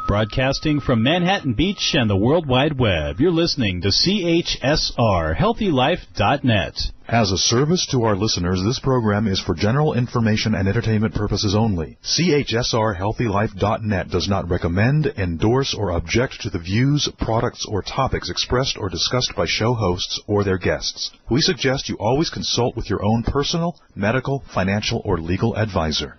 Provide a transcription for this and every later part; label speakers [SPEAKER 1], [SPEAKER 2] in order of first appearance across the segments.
[SPEAKER 1] Broadcasting from Manhattan Beach and the World Wide Web, you're listening to CHSR, HealthyLife.net.
[SPEAKER 2] As a service to our listeners, this program is for general information and entertainment purposes only. CHSR, HealthyLife.net does not recommend, endorse, or object to the views, products, or topics expressed or discussed by show hosts or their guests. We suggest you always consult with your own personal, medical, financial, or legal advisor.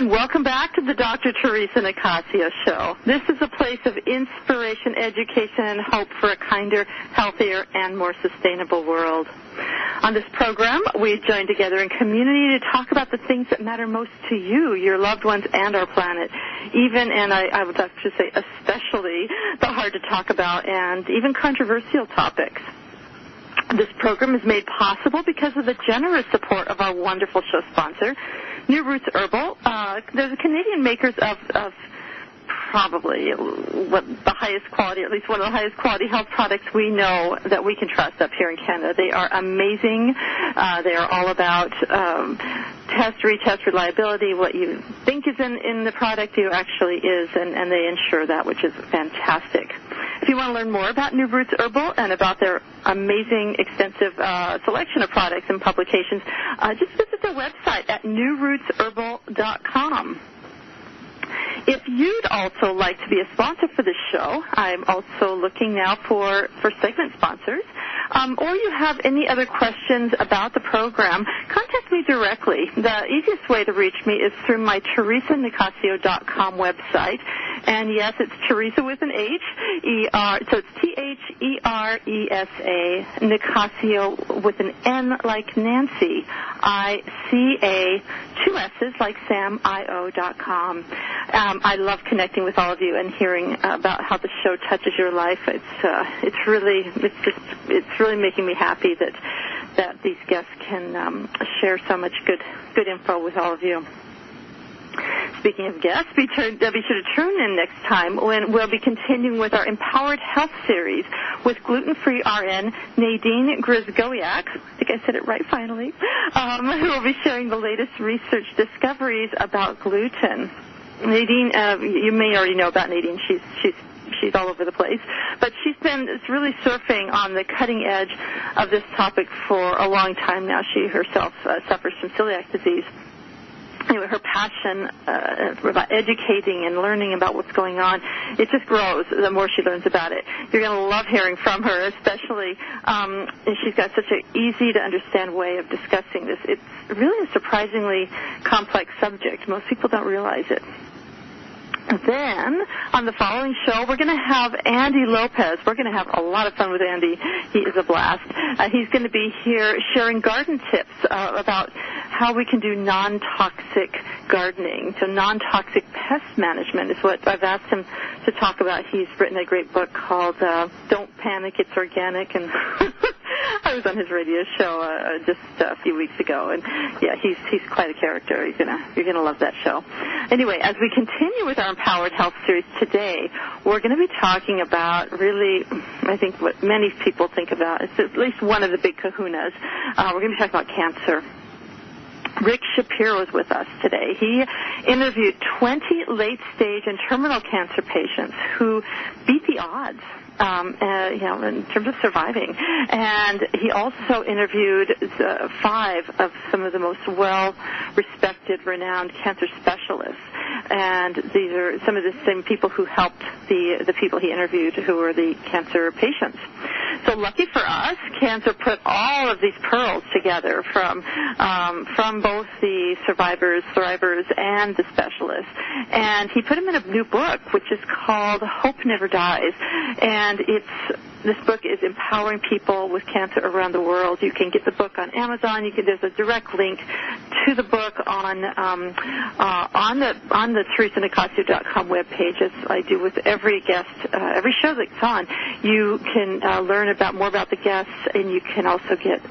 [SPEAKER 3] Welcome back to the Dr. Theresa Nicassio Show. This is a place of inspiration, education, and hope for a kinder, healthier, and more sustainable world. On this program, we join together in community to talk about the things that matter most to you, your loved ones, and our planet. Even, and I would like to say especially, the hard to talk about and even controversial topics. This program is made possible because of the generous support of our wonderful show sponsor, New Roots Herbal. They're the Canadian makers of probably the highest quality, or at least one of the highest quality health products we know that we can trust up here in Canada. They are amazing. They are all about test, retest, reliability. What you think is in the product, it actually is, and they ensure that, which is fantastic. If you want to learn more about New Roots Herbal and about their amazing, extensive selection of products and publications, just visit their website at newrootsherbal.com. If you'd also like to be a sponsor for this show, I'm also looking now for segment sponsors, or you have any other questions about the program, contact me directly. The easiest way to reach me is through my TheresaNicassio.com website. And yes, it's Theresa with an H, E-R, so it's Theresa, Nicassio with an N like Nancy, I-C-A, two S's like Sam, I-O.com. I love connecting with all of you and hearing about how the show touches your life. It's really making me happy that these guests can share so much good info with all of you. Speaking of guests, be sure to tune in next time when we'll be continuing with our Empowered Health series with gluten-free RN Nadine Grzgowiak. I think I said it right finally. Who will be sharing the latest research discoveries about gluten. Nadine, you may already know about Nadine. She's all over the place, but she's been really surfing on the cutting edge of this topic for a long time now. She herself suffers from celiac disease. Anyway, her passion about educating and learning about what's going on, it just grows the more she learns about it. You're going to love hearing from her, especially, and she's got such an easy-to-understand way of discussing this. It's really a surprisingly complex subject. Most people don't realize it. Then, on the following show, we're going to have Andy Lopez. We're going to have a lot of fun with Andy. He is a blast. He's going to be here sharing garden tips about how we can do non-toxic gardening. So non-toxic pest management is what I've asked him to talk about. He's written a great book called Don't Panic, It's Organic, and I was on his radio show just a few weeks ago, and yeah, he's quite a character. You're gonna love that show. Anyway, as we continue with our Empowered Health series today, we're going to be talking about really, I think what many people think about. It's at least one of the big kahunas. We're going to be talking about cancer. Rick Shapiro is with us today. He interviewed 20 late-stage and terminal cancer patients who beat the odds. In terms of surviving. And he also interviewed 5 of some of the most well-respected, renowned cancer specialists. And these are some of the same people who helped the people he interviewed who were the cancer patients. So lucky for us, cancer put all of these pearls together from both the survivors, thrivers, and the specialists. And he put them in a new book, which is called Hope Never Dies. And this book is empowering people with cancer around the world. You can get the book on Amazon. There's a direct link to the book on the TheresaNicassio.com webpage, as I do with every guest, every show that's on. You can learn more about the guests, and you can also get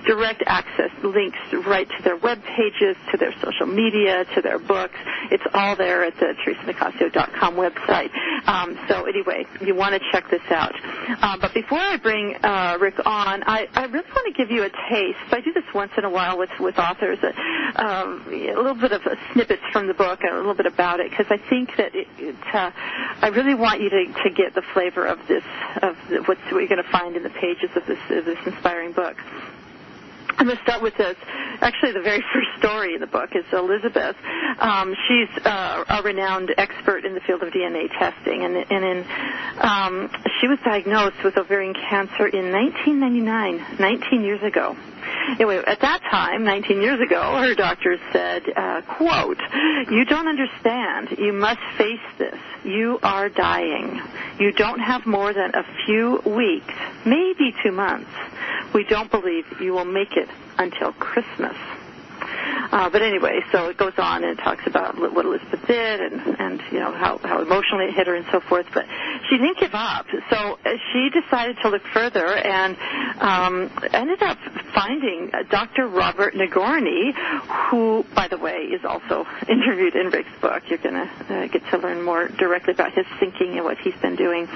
[SPEAKER 3] direct access, links right to their web pages, to their social media, to their books. It's all there at the TheresaNicassio.com website. So anyway, you want to check this out. But before I bring Rick on, I really want to give you a taste. I do this once in a while with authors, a little bit of snippets from the book, a little bit about it, because I think that I really want you to get the flavor of this, what you're going to find in the pages of this inspiring book. I'm going to start with this. Actually, the very first story in the book is Elizabeth. She's a renowned expert in the field of DNA testing, and she was diagnosed with ovarian cancer in 1999, 19 years ago. Anyway, at that time, 19 years ago, her doctors said, quote, "You don't understand. You must face this. You are dying. You don't have more than a few weeks, maybe 2 months. We don't believe you will make it until Christmas." But anyway, so it goes on and it talks about what Elizabeth did and you know, how emotionally it hit her and so forth. But she didn't give up. So she decided to look further and ended up finding Dr. Robert Nagorny, who, by the way, is also interviewed in Rick's book. You're going to get to learn more directly about his thinking and what he's been doing.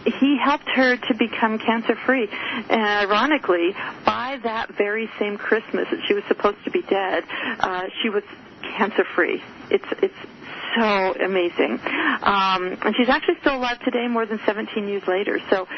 [SPEAKER 3] He helped her to become cancer-free. And ironically, by that very same Christmas that she was supposed to be dead, she was cancer-free. It's so amazing. And she's actually still alive today, more than 17 years later. So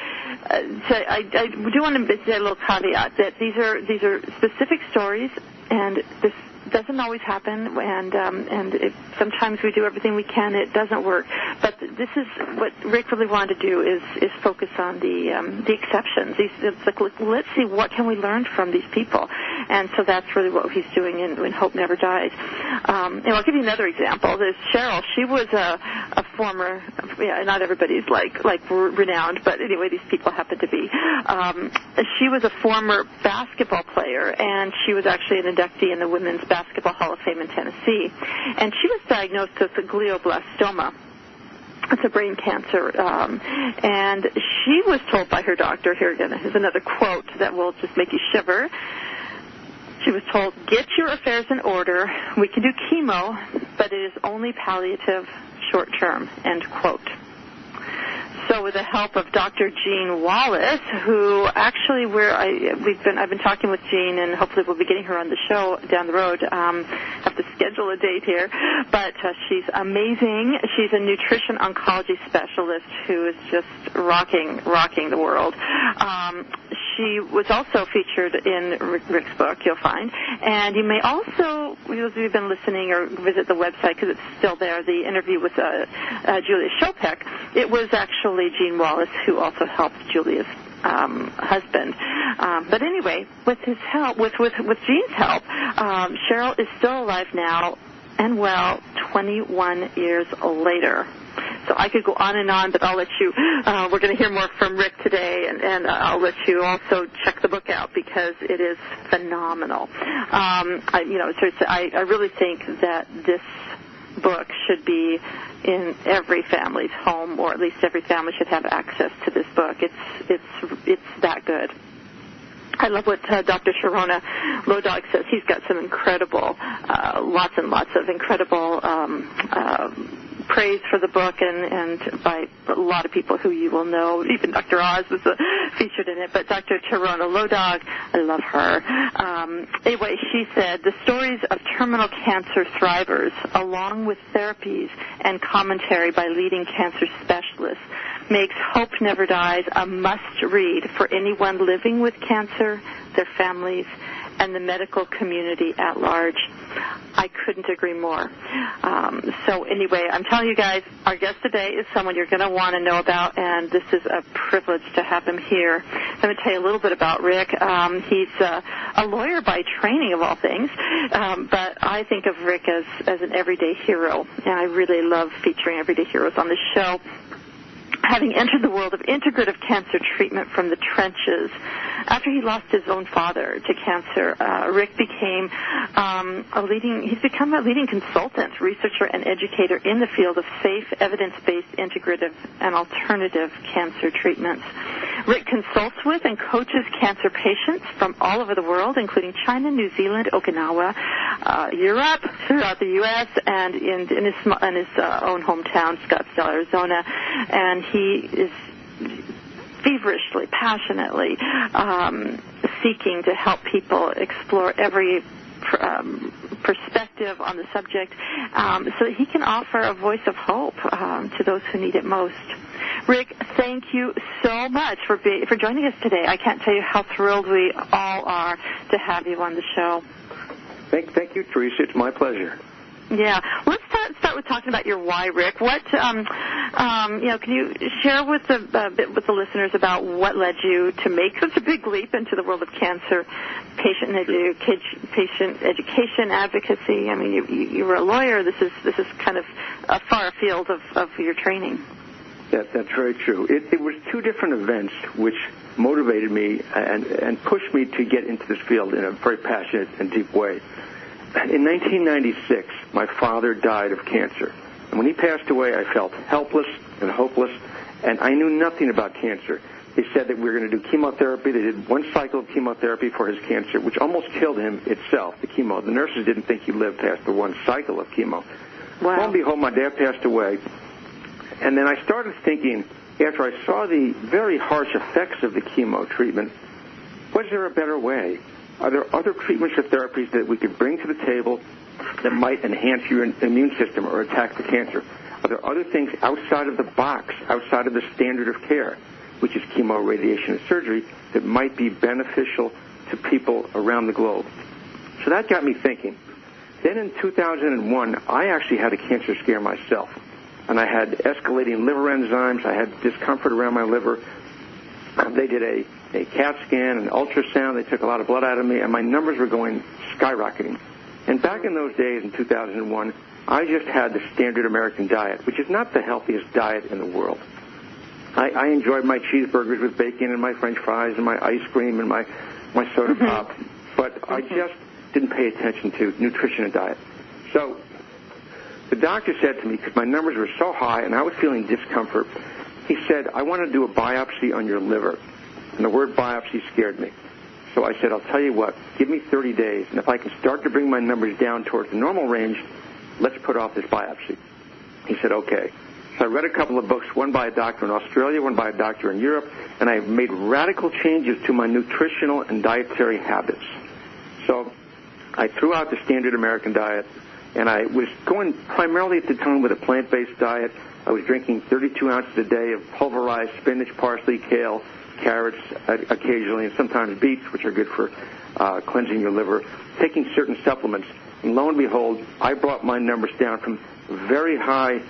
[SPEAKER 3] I do want to say a little caveat that these are specific stories, and this doesn't always happen, and sometimes we do everything we can, it doesn't work. But this is what Rick really wanted to do is focus on the exceptions. It's like, let's see what can we learn from these people, and so that's really what he's doing in Hope Never Dies. And I'll give you another example. There's Cheryl. She was a former, not everybody's like renowned, but anyway, these people happen to be. She was a former basketball player, and she was actually an inductee in the Women's Basketball Hall of Fame in Tennessee. And she was diagnosed with glioblastoma. It's a brain cancer. And she was told by her doctor, here's another quote that will just make you shiver. She was told, "Get your affairs in order. We can do chemo, but it is only palliative, short-term," end quote. So with the help of Dr. Jean Wallace, who actually I've been talking with Jean, and hopefully we'll be getting her on the show down the road. Have to schedule a date here, but she's amazing. She's a nutrition oncology specialist who is just rocking the world. She was also featured in Rick's book, you'll find, and you may also, if you've been listening or visit the website because it's still there, the interview with Julia Shopek. It was actually Jean Wallace who also helped Julia's husband. But anyway, with his help, with Jean's help, Cheryl is still alive now and well 21 years later. So I could go on and on, but I'll let you, we're going to hear more from Rick today, and I'll let you also check the book out because it is phenomenal. I really think that this book should be in every family's home, or at least every family should have access to this book. It's that good. I love what Dr. Sharona Lodog says. He's got some incredible, lots and lots of incredible praise for the book, and by a lot of people who you will know. Even Dr. Oz was featured in it, but Dr. Sharona Lodog, I love her. Anyway, she said, "The stories of terminal cancer thrivers, along with therapies and commentary by leading cancer specialists, makes Hope Never Dies a must-read for anyone living with cancer, their families, and the medical community at large." I couldn't agree more. So anyway, I'm telling you guys, our guest today is someone you're going to want to know about, and this is a privilege to have him here. I'm going to tell you a little bit about Rick. He's a lawyer by training, of all things, but I think of Rick as an everyday hero, and I really love featuring everyday heroes on this show. having entered the world of integrative cancer treatment from the trenches. After he lost his own father to cancer, Rick became he's become a leading consultant, researcher, and educator in the field of safe, evidence-based, integrative, and alternative cancer treatments. Rick consults with and coaches cancer patients from all over the world, including China, New Zealand, Okinawa, Europe, throughout the U.S., and in his own hometown, Scottsdale, Arizona. And he is feverishly, passionately seeking to help people explore every perspective on the subject so that he can offer a voice of hope to those who need it most. Rick, thank you so much for joining us today. I can't tell you how thrilled we all are to have you on the show.
[SPEAKER 4] Thank you, Theresa. It's my pleasure.
[SPEAKER 3] Yeah. Let's start with talking about your why, Rick. What, can you share with the listeners about what led you to make such a big leap into the world of cancer, patient education, advocacy? I mean, you were a lawyer. This is kind of a far field of your training.
[SPEAKER 4] That's very true. It was two different events which motivated me and pushed me to get into this field in a very passionate and deep way. In 1996, my father died of cancer. And when he passed away, I felt helpless and hopeless, and I knew nothing about cancer. They said that we were going to do chemotherapy. They did one cycle of chemotherapy for his cancer, which almost killed him itself, the chemo. The nurses didn't think he lived past the one cycle of chemo.
[SPEAKER 3] Wow.
[SPEAKER 4] Lo and behold, my dad passed away. And then I started thinking, after I saw the very harsh effects of the chemo treatment, was there a better way? Are there other treatments or therapies that we could bring to the table that might enhance your immune system or attack the cancer? Are there other things outside of the box, outside of the standard of care, which is chemo, radiation, and surgery, that might be beneficial to people around the globe? So that got me thinking. Then in 2001, I actually had a cancer scare myself. And I had escalating liver enzymes. I had discomfort around my liver. They did a CAT scan, an ultrasound. They took a lot of blood out of me, and my numbers were going skyrocketing. And back in those days, in 2001, I just had the standard American diet, which is not the healthiest diet in the world. I enjoyed my cheeseburgers with bacon and my French fries and my ice cream and my soda pop, but I just didn't pay attention to nutrition and diet. So the doctor said to me, because my numbers were so high and I was feeling discomfort, he said, I want to do a biopsy on your liver. And the word biopsy scared me. So I said, I'll tell you what, give me 30 days, and if I can start to bring my numbers down towards the normal range, let's put off this biopsy. He said, okay. So I read a couple of books, one by a doctor in Australia, one by a doctor in Europe, and I made radical changes to my nutritional and dietary habits. So I threw out the standard American diet, and I was going primarily at the time with a plant-based diet. I was drinking 32 ounces a day of pulverized spinach, parsley, kale, carrots occasionally, and sometimes beets, which are good for cleansing your liver, taking certain supplements. And lo and behold, I brought my numbers down from very high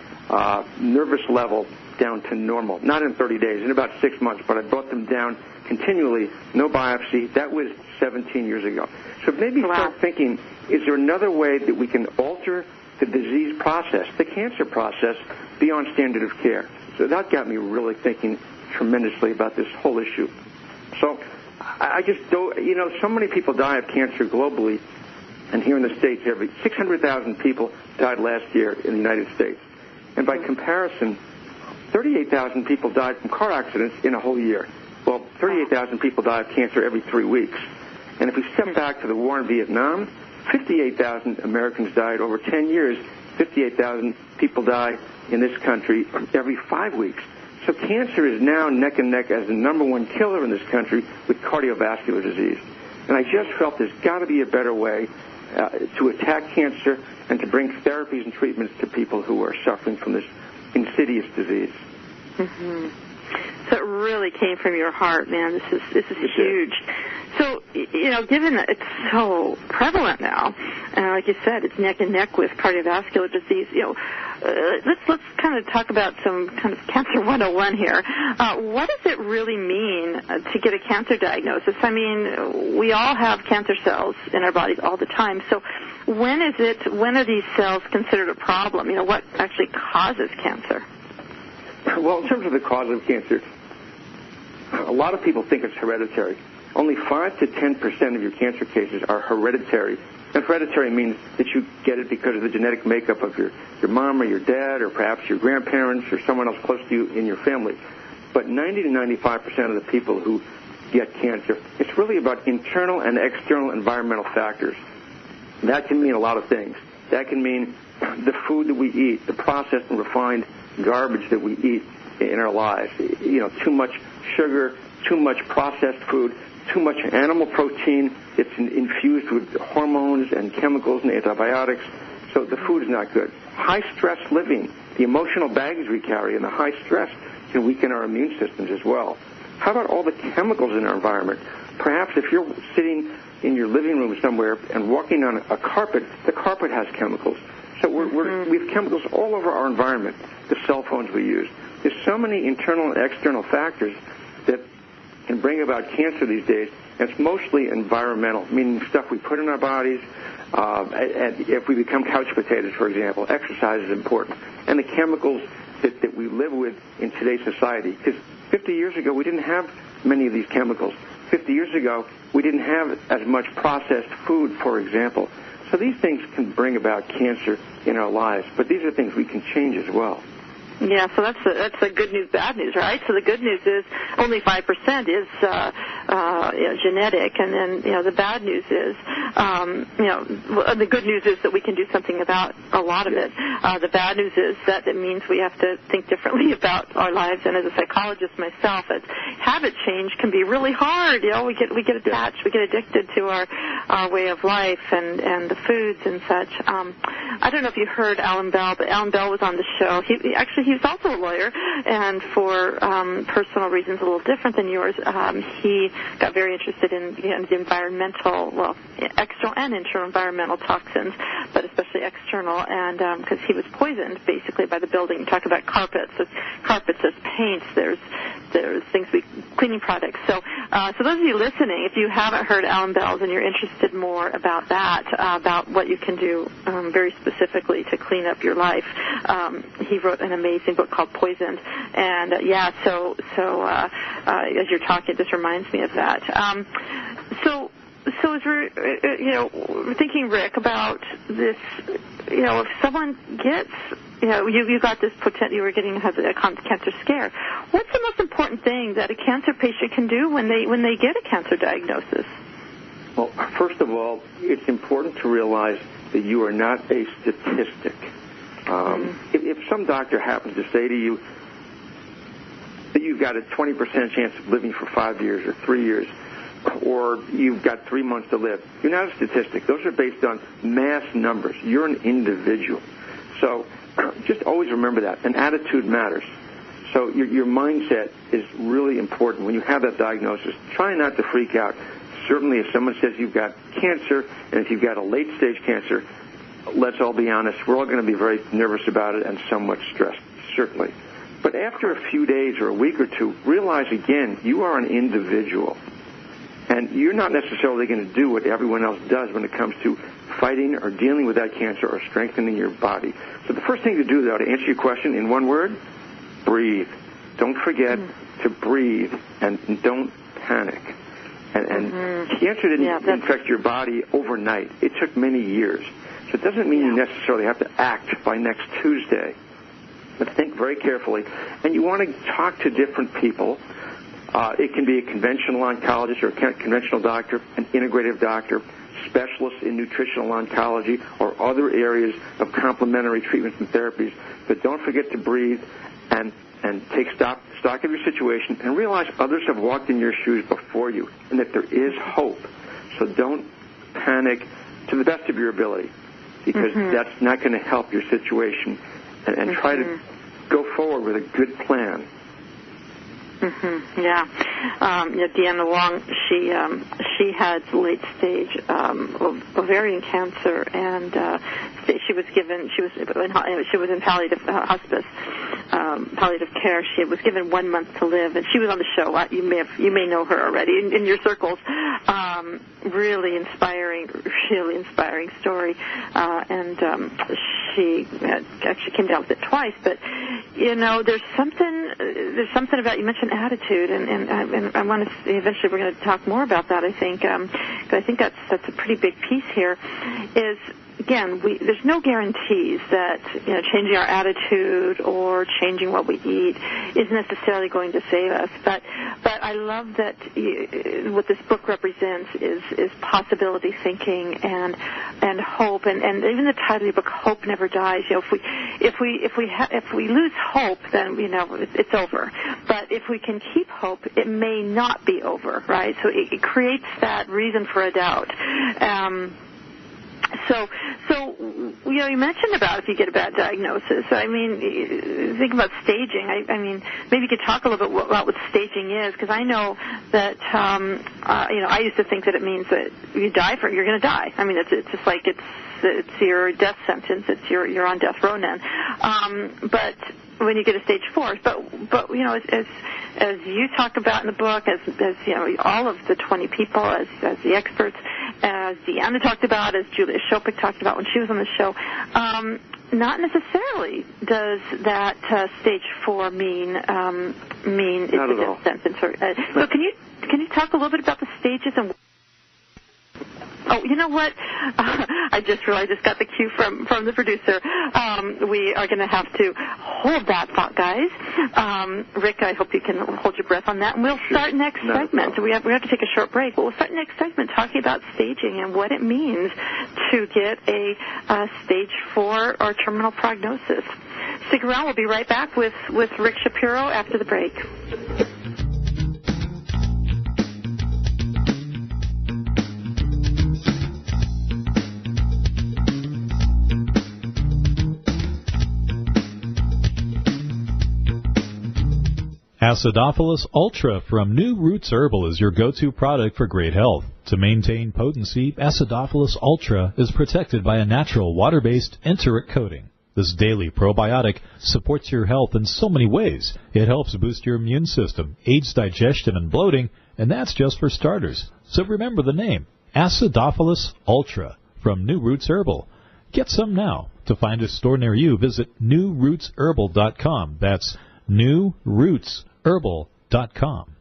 [SPEAKER 4] nervous level down to normal. Not in 30 days, in about 6 months, but I brought them down continually, no biopsy. That was 17 years ago. So maybe start thinking, is there another way that we can alter the disease process, the cancer process, beyond standard of care? So that got me really thinking tremendously about this whole issue. So I just don't, so many people die of cancer globally, and here in the States, 600,000 people died last year in the United States. And by comparison, 38,000 people died from car accidents in a whole year. Well, 38,000 people die of cancer every 3 weeks. And if we step back to the war in Vietnam, 58,000 Americans died over 10 years. 58,000 people die in this country every 5 weeks. So cancer is now neck and neck as the number one killer in this country with cardiovascular disease. And I just felt there's got to be a better way to attack cancer and to bring therapies and treatments to people who are suffering from this insidious disease.
[SPEAKER 3] Mm-hmm. So it really came from your heart, man. This is huge. So, given that it's so prevalent now, and like you said, it's neck and neck with cardiovascular disease, let's kind of talk about some kind of cancer 101 here. What does it really mean to get a cancer diagnosis? I mean, we all have cancer cells in our bodies all the time. So when are these cells considered a problem? What actually causes cancer?
[SPEAKER 4] Well, in terms of the cause of cancer, a lot of people think it's hereditary. Only 5 to 10% of your cancer cases are hereditary. And hereditary means that you get it because of the genetic makeup of your mom or your dad or perhaps your grandparents or someone else close to you in your family. But 90 to 95% of the people who get cancer, it's really about internal and external environmental factors. That can mean a lot of things. That can mean the food that we eat, the processed and refined garbage that we eat in our lives. You know, too much sugar, too much processed food, too much animal protein. It's infused with hormones and chemicals and antibiotics. So the food is not good. High-stress living, the emotional baggage we carry, and the high stress can weaken our immune systems as well. How about all the chemicals in our environment? Perhaps if you're sitting in your living room somewhere and walking on a carpet, the carpet has chemicals. So we have chemicals all over our environment, the cell phones we use. There's so many internal and external factors that can bring about cancer these days, and it's mostly environmental, meaning stuff we put in our bodies. And if we become couch potatoes, for example, exercise is important. And the chemicals that we live with in today's society. Because 50 years ago, we didn't have many of these chemicals. 50 years ago, we didn't have as much processed food, for example. So these things can bring about cancer in our lives, but these are things we can change as well.
[SPEAKER 3] Yeah, so that's the good news, bad news, right? So the good news is only 5% is genetic, and then the bad news is the good news is that we can do something about a lot of it. The bad news is that it means we have to think differently about our lives. And as a psychologist myself, habit change can be really hard. We get attached, we get addicted to our way of life and the foods and such. I don't know if you heard Alan Bell, but Alan Bell was on the show. He's also a lawyer, and for personal reasons a little different than yours, he got very interested in the environmental, external and internal environmental toxins, but especially external, and because he was poisoned basically by the building. You talk about carpets, there's paints, there's things cleaning products. So those of you listening, if you haven't heard Alan Bell's and you're interested more about that, about what you can do very specifically to clean up your life, he wrote an amazing book called Poisoned, and so as you're talking, it just reminds me of that. So as we're thinking, Rick, about this, if someone gets, you got this you were getting a cancer scare. What's the most important thing that a cancer patient can do when they get a cancer diagnosis?
[SPEAKER 4] Well, first of all, it's important to realize that you are not a statistic. If some doctor happens to say to you that you've got a 20% chance of living for 5 years or 3 years, or you've got 3 months to live, you're not a statistic. Those are based on mass numbers. You're an individual. So just always remember that. And attitude matters. So your mindset is really important when you have that diagnosis. Try not to freak out. Certainly if someone says you've got cancer, and if you've got a late-stage cancer, let's all be honest, we're all going to be very nervous about it and somewhat stressed, certainly. But after a few days or a week or two, realize again, you are an individual. And you're not necessarily going to do what everyone else does when it comes to fighting or dealing with that cancer or strengthening your body. So the first thing to do, though, to answer your question in one word, breathe. Don't forget to breathe and don't panic. And cancer didn't infect your body overnight. It took many years. So it doesn't mean you necessarily have to act by next Tuesday. But think very carefully. And you want to talk to different people. It can be a conventional oncologist or a conventional doctor, an integrative doctor, specialists in nutritional oncology, or other areas of complementary treatments and therapies. But don't forget to breathe and take stock of your situation and realize others have walked in your shoes before you and that there is hope. So don't panic to the best of your ability, because that's not going to help your situation. And try to go forward with a good plan. Deanna Wong, she had late-stage ovarian cancer, and she was in palliative hospice, palliative care. She was given 1 month to live, and she was on the show. You may know her already in your circles. Really inspiring story, and she actually came down with it twice. But there's something
[SPEAKER 3] there's something about, you mentioned attitude, and I want to see, eventually we're going to talk more about that, I think, because I think that's a pretty big piece here, is, again, there's no guarantees that, changing our attitude or changing what we eat is necessarily going to save us. But I love that what this book represents is possibility thinking and hope, and even the title of the book, Hope Never Dies. If we lose hope, then it's over. But if we can keep hope, it may not be over, right? So it creates that reason for a doubt. So you mentioned about if you get a bad diagnosis. I mean, think about staging. I mean, maybe you could talk a little bit about what staging is, because I know that, I used to think that it means that you're going to die. I mean, it's just like it's your death sentence. You're on death row then. But when you get a stage 4, but as you talk about in the book, as all of the 20 people, as the experts, as Deanna talked about, as Julia Shopik talked about when she was on the show, not necessarily does that stage 4 mean it's a death sentence. So can you talk a little bit about the stages and? Oh, you know what? I just realized I just got the cue from the producer. We are going to have to hold that thought, guys. Rick, I hope you can hold your breath on that. And we'll start next segment. We have to take a short break, but we'll start next segment talking about staging and what it means to get a stage 4 or terminal prognosis. Stick around. We'll be right back with Rick Shapiro after the break.
[SPEAKER 1] Acidophilus Ultra from New Roots Herbal is your go-to product for great health. To maintain potency, Acidophilus Ultra is protected by a natural water-based enteric coating. This daily probiotic supports your health in so many ways. It helps boost your immune system, aids digestion and bloating, and that's just for starters. So remember the name, Acidophilus Ultra from New Roots Herbal. Get some now. To find a store near you, visit newrootsherbal.com. That's newrootsherbal.com.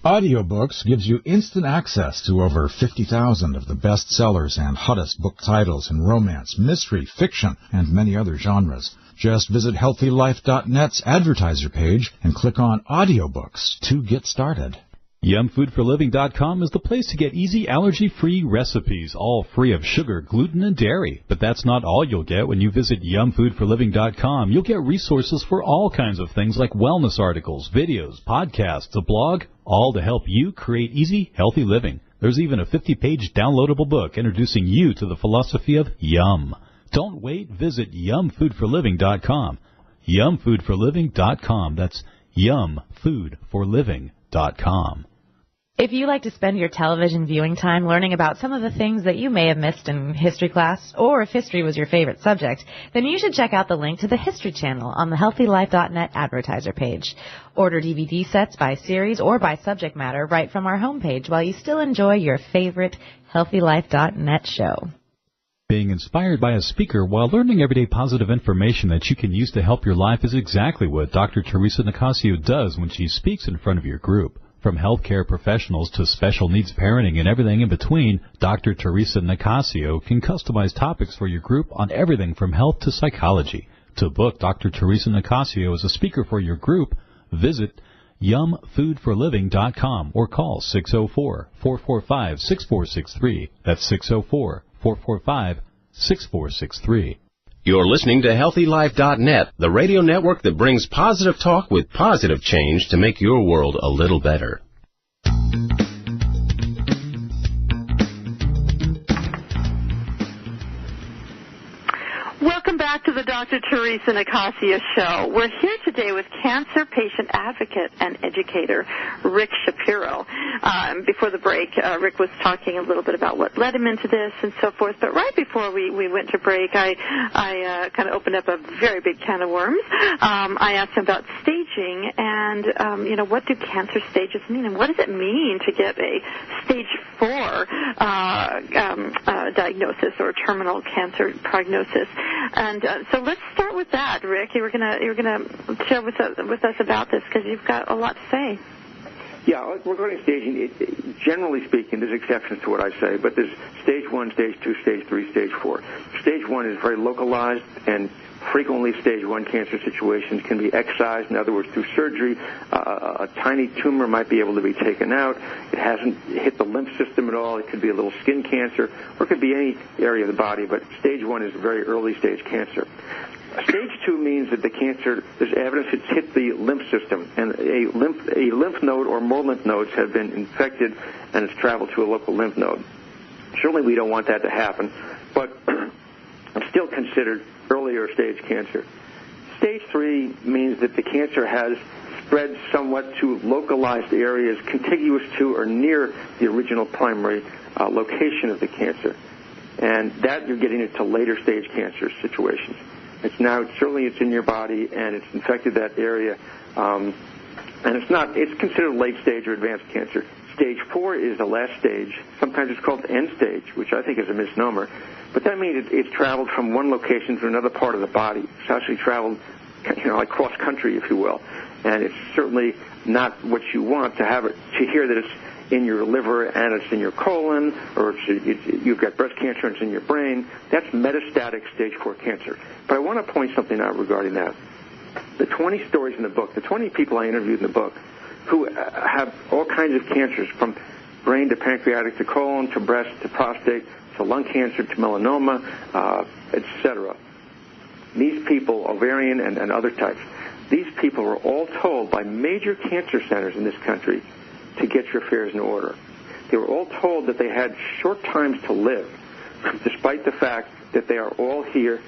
[SPEAKER 5] Audiobooks gives you instant access to over 50,000 of the best sellers and hottest book titles in romance, mystery, fiction, and many other genres. Just visit HealthyLife.net's advertiser page and click on Audiobooks to get started.
[SPEAKER 1] YumFoodForLiving.com is the place to get easy allergy-free recipes, all free of sugar, gluten, and dairy. But that's not all you'll get when you visit YumFoodForLiving.com. You'll get resources for all kinds of things like wellness articles, videos, podcasts, a blog, all to help you create easy, healthy living. There's even a 50-page downloadable book introducing you to the philosophy of yum. Don't wait. Visit YumFoodForLiving.com. YumFoodForLiving.com. That's YumFoodForLiving.com.
[SPEAKER 6] If you like to spend your television viewing time learning about some of the things that you may have missed in history class, or if history was your favorite subject, then you should check out the link to the History Channel on the HealthyLife.net advertiser page. Order DVD sets by series or by subject matter right from our homepage while you still enjoy your favorite HealthyLife.net show.
[SPEAKER 1] Being inspired by a speaker while learning everyday positive information that you can use to help your life is exactly what Dr. Theresa Nicassio does when she speaks in front of your group. From healthcare professionals to special needs parenting and everything in between, Dr. Theresa Nicassio can customize topics for your group on everything from health to psychology. To book Dr. Theresa Nicassio as a speaker for your group, visit YumFoodForLiving.com or call 604-445-6463. That's 604-445-6463.
[SPEAKER 7] You're listening to HealthyLife.net, the radio network that brings positive talk with positive change to make your world a little better.
[SPEAKER 3] Welcome back to the Dr. Theresa Nicassio Show. We're here today with cancer patient advocate and educator Rick Shapiro. Before the break, Rick was talking a little bit about what led him into this and so forth, but right before we went to break, I kind of opened up a very big can of worms. I asked him about stage staging, and what do cancer stages mean, and what does it mean to get a stage 4 diagnosis or terminal cancer prognosis? And so let's start with that, Rick. You're gonna share with us about this because you've got a lot to say.
[SPEAKER 4] Yeah, regarding staging, generally speaking, there's exceptions to what I say, but there's stage 1, stage 2, stage 3, stage 4. Stage 1 is very localized, and frequently stage 1 cancer situations can be excised. In other words, through surgery, a tiny tumor might be able to be taken out. It hasn't hit the lymph system at all. It could be a little skin cancer, or it could be any area of the body, but stage 1 is very early stage cancer. Stage 2 means that the cancer, there's evidence it's hit the lymph system, and a lymph node or more lymph nodes have been infected, and it's traveled to a local lymph node. Certainly we don't want that to happen, but it's still considered earlier stage cancer. Stage 3 means that the cancer has spread somewhat to localized areas contiguous to or near the original primary location of the cancer, and that you're getting into later stage cancer situations. It's in your body, and it's infected that area, and it's considered late stage or advanced cancer. Stage 4 is the last stage. Sometimes it's called end stage, which I think is a misnomer, but that means it's traveled from one location to another part of the body. It's actually traveled, like cross country, if you will, and it's certainly not what you want to have it, to hear that it's in your liver and it's in your colon, or you've got breast cancer and it's in your brain. That's metastatic stage 4 cancer. But I want to point something out regarding that. The 20 stories in the book, the 20 people I interviewed in the book who have all kinds of cancers, from brain to pancreatic to colon to breast to prostate to lung cancer to melanoma, etc. These people, ovarian and other types, these people were all told by major cancer centers in this country to get your affairs in order. They were all told that they had short times to live, despite the fact that they are all here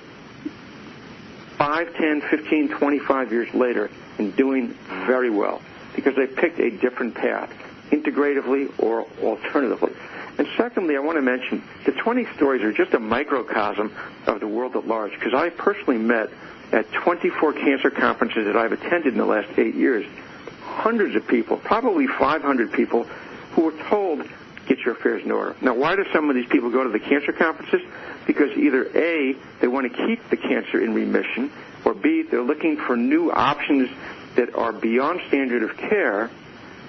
[SPEAKER 4] 5, 10, 15, 25 years later and doing very well, because they picked a different path, integratively or alternatively. And secondly, I want to mention the 20 stories are just a microcosm of the world at large, because I personally met at 24 cancer conferences that I've attended in the last 8 years, hundreds of people, probably 500 people, who were told, get your affairs in order. Now, why do some of these people go to the cancer conferences? Because either A, they want to keep the cancer in remission, or B, they're looking for new options that are beyond standard of care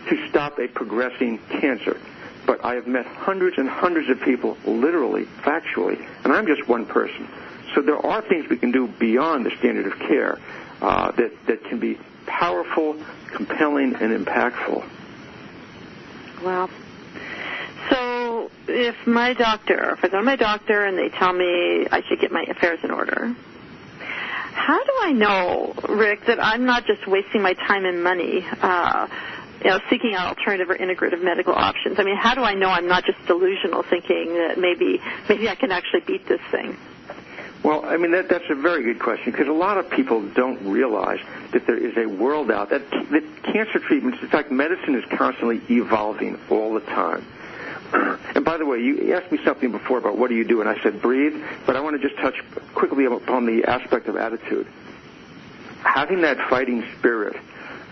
[SPEAKER 4] to stop a progressing cancer. But I have met hundreds and hundreds of people, literally, factually, and I'm just one person. So there are things we can do beyond the standard of care that can be powerful, compelling, and impactful.
[SPEAKER 3] Wow. So if I go to my doctor and they tell me I should get my affairs in order, how do I know, Rick, that I'm not just wasting my time and money seeking out alternative or integrative medical options? I mean, how do I know I'm not just delusional thinking that maybe I can actually beat this thing?
[SPEAKER 4] Well, I mean, that's a very good question, because a lot of people don't realize that there is a world out, that cancer treatments, in fact, medicine is constantly evolving all the time. And by the way, you asked me something before about what do you do, and I said breathe, but I want to just touch quickly upon the aspect of attitude. Having that fighting spirit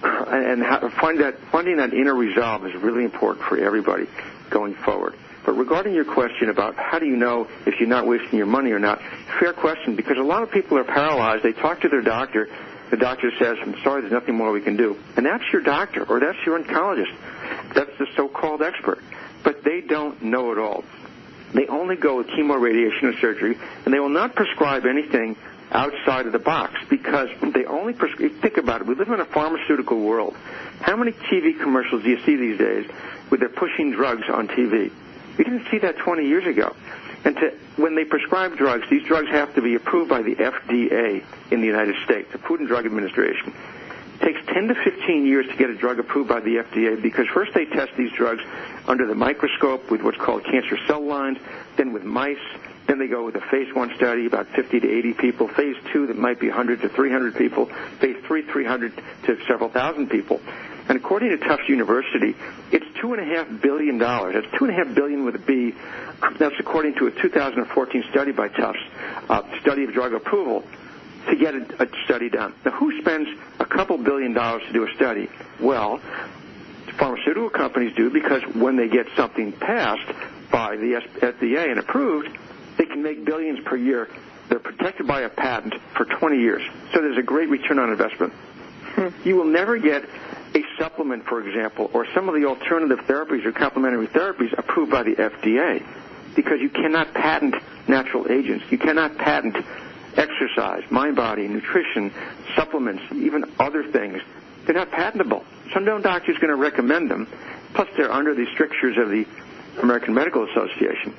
[SPEAKER 4] and finding that inner resolve is really important for everybody going forward. But regarding your question about how do you know if you're not wasting your money or not, fair question, because a lot of people are paralyzed. They talk to their doctor. The doctor says, I'm sorry, there's nothing more we can do. And that's your doctor, or that's your oncologist. That's the so-called expert. But they don't know it all. They only go with chemo, radiation, or surgery, and they will not prescribe anything outside of the box, because they only prescribe. Think about it. We live in a pharmaceutical world. How many TV commercials do you see these days where they're pushing drugs on TV? We didn't see that 20 years ago. And when they prescribe drugs, these drugs have to be approved by the FDA in the United States, the Food and Drug Administration. It takes 10 to 15 years to get a drug approved by the FDA, because first they test these drugs under the microscope with what's called cancer cell lines, then with mice, then they go with a phase 1 study, about 50 to 80 people, phase 2 that might be 100 to 300 people, phase 3, 300 to several thousand people. And according to Tufts University, it's $2.5 billion. That's $2.5 billion with a B. That's according to a 2014 study by Tufts, study of drug approval. to get a study done. Now, who spends a couple $1 billion to do a study? Well, pharmaceutical companies do, because when they get something passed by the FDA and approved, they can make billions per year. They're protected by a patent for 20 years. So there's a great return on investment. You will never get a supplement, for example, or some of the alternative therapies or complementary therapies approved by the FDA, because you cannot patent natural agents. You cannot patent exercise, mind, body, nutrition, supplements, even other things. They're not patentable. So no doctor is going to recommend them. Plus, they're under the strictures of the American Medical Association.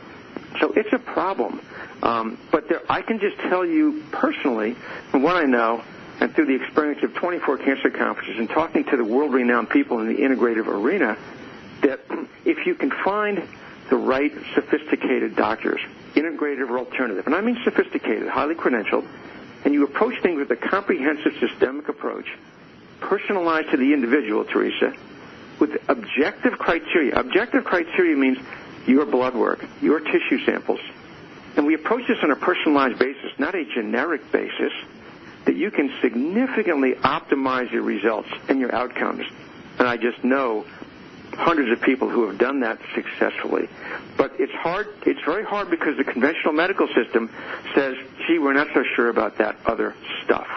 [SPEAKER 4] So it's a problem. But I can just tell you personally, from what I know, and through the experience of 24 cancer conferences and talking to the world-renowned people in the integrative arena, that if you can find the right sophisticated doctors, integrative or alternative, and I mean sophisticated, highly credentialed, and you approach things with a comprehensive systemic approach, personalized to the individual, Theresa, with objective criteria. Objective criteria means your blood work, your tissue samples. And we approach this on a personalized basis, not a generic basis, that you can significantly optimize your results and your outcomes. And I just know hundreds of people who have done that successfully. But it's hard. It's very hard because the conventional medical system says, gee, we're not so sure about that other stuff.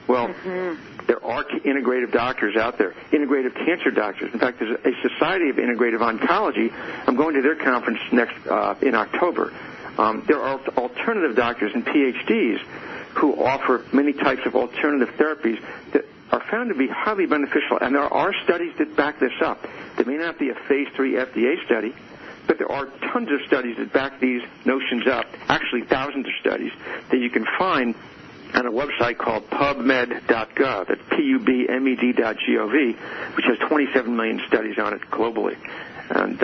[SPEAKER 4] Well, there are integrative doctors out there, integrative cancer doctors. In fact, there's a Society of Integrative Oncology. I'm going to their conference next in October. There are alternative doctors and PhDs who offer many types of alternative therapies that are found to be highly beneficial, and there are studies that back this up. There may not be a Phase 3 FDA study, but there are tons of studies that back these notions up, actually thousands of studies that you can find on a website called PubMed.gov. That's PUBMED.gov, which has 27 million studies on it globally. And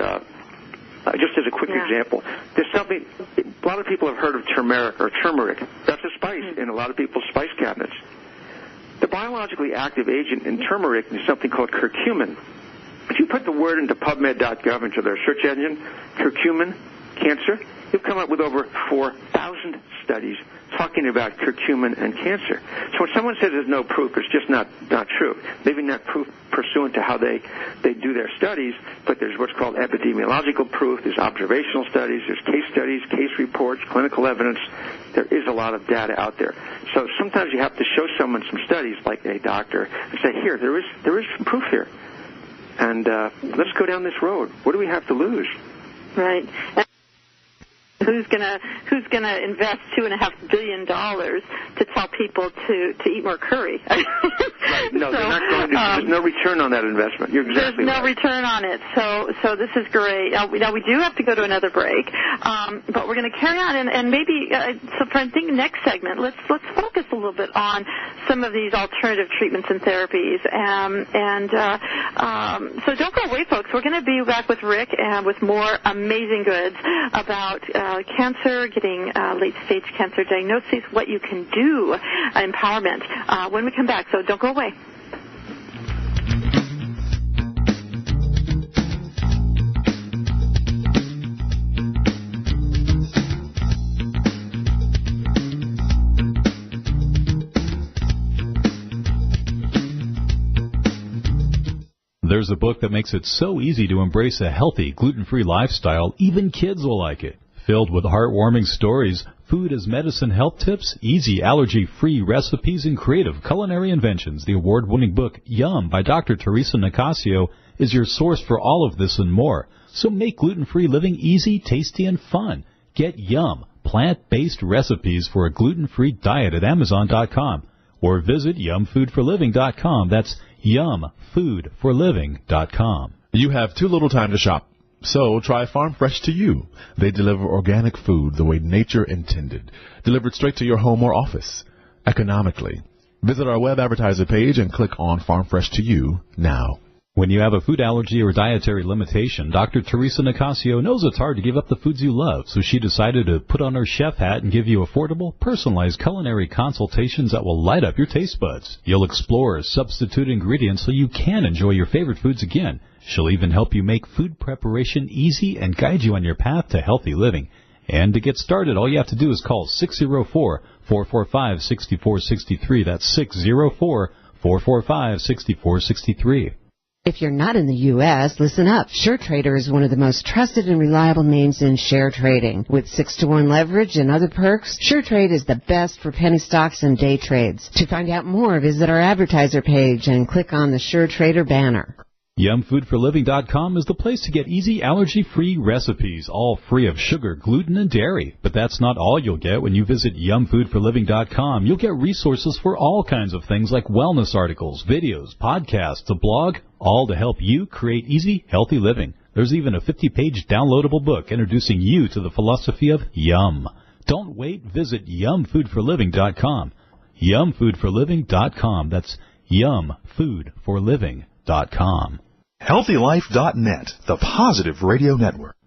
[SPEAKER 4] just as a quick example, there's something, a lot of people have heard of turmeric. That's a spice in a lot of people's spice cabinets. The biologically active agent in turmeric is something called curcumin. If you put the word into PubMed.gov, into their search engine, curcumin, cancer, you'll come up with over 4,000 studies talking about curcumin and cancer. So when someone says there's no proof, it's just not true. Maybe not proof pursuant to how they do their studies, but there's what's called epidemiological proof, there's observational studies, there's case studies, case reports, clinical evidence. There is a lot of data out there. So sometimes you have to show someone some studies, like a doctor, and say, here, there is some proof here. And let's go down this road. What do we have to lose?
[SPEAKER 3] Right. Who's gonna invest $2.5 billion to tell people to eat more curry?
[SPEAKER 4] Right. No, they're not going to. There's no return on that investment. You're exactly
[SPEAKER 3] There's no
[SPEAKER 4] right.
[SPEAKER 3] return on it. So this is great. Now we do have to go to another break, but we're going to carry on and maybe so for I think next segment let's focus a little bit on some of these alternative treatments and therapies. So don't go away, folks. We're going to be back with Rick with more amazing goods about cancer, getting late-stage cancer diagnosis, what you can do, empowerment, when we come back. So don't go away.
[SPEAKER 1] There's a book that makes it so easy to embrace a healthy, gluten-free lifestyle, even kids will like it. Filled with heartwarming stories, food as medicine health tips, easy allergy-free recipes, and creative culinary inventions, the award-winning book Yum by Dr. Theresa Nicassio is your source for all of this and more. So make gluten-free living easy, tasty, and fun. Get Yum, plant-based recipes for a gluten-free diet at Amazon.com or visit yumfoodforliving.com. That's yumfoodforliving.com.
[SPEAKER 8] You have too little time to shop. So try Farm Fresh to You. They deliver organic food the way nature intended, delivered straight to your home or office, economically. Visit our web advertiser page and click on Farm Fresh to You now.
[SPEAKER 1] When you have a food allergy or dietary limitation, Dr. Theresa Nicassio knows it's hard to give up the foods you love, so she decided to put on her chef hat and give you affordable, personalized culinary consultations that will light up your taste buds. You'll explore substitute ingredients so you can enjoy your favorite foods again. She'll even help you make food preparation easy and guide you on your path to healthy living. And to get started, all you have to do is call 604-445-6463. That's 604-445-6463.
[SPEAKER 9] If you're not in the U.S., listen up. SureTrader is one of the most trusted and reliable names in share trading. With 6-to-1 leverage and other perks, SureTrade is the best for penny stocks and day trades. To find out more, visit our advertiser page and click on the SureTrader banner.
[SPEAKER 1] YumFoodForLiving.com is the place to get easy, allergy-free recipes, all free of sugar, gluten, and dairy. But that's not all you'll get when you visit YumFoodForLiving.com. You'll get resources for all kinds of things like wellness articles, videos, podcasts, a blog, all to help you create easy, healthy living. There's even a 50-page downloadable book introducing you to the philosophy of Yum. Don't wait. Visit YumFoodForLiving.com. YumFoodForLiving.com. That's YumFoodForLiving.com.
[SPEAKER 2] HealthyLife.net, the positive radio network.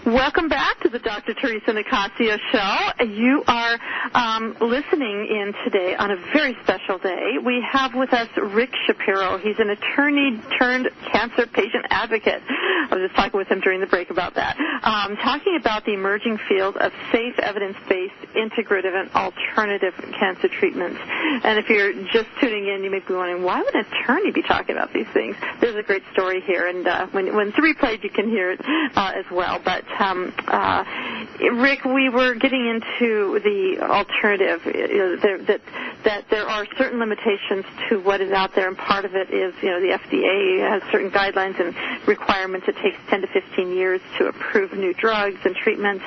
[SPEAKER 3] Welcome back to the Dr. Theresa Nicassio Show. You are listening in today on a very special day. We have with us Rick Shapiro. He's an attorney turned cancer patient advocate. I was just talking with him during the break about that. Talking about the emerging field of safe, evidence-based, integrative, and alternative cancer treatments. And if you're just tuning in, you may be wondering, why would an attorney be talking about these things? There's a great story here, and when it's replayed, you can hear it as well. But Rick, we were getting into the alternative, that there are certain limitations to what is out there, and part of it is, the FDA has certain guidelines and requirements. It takes 10 to 15 years to approve new drugs and treatments,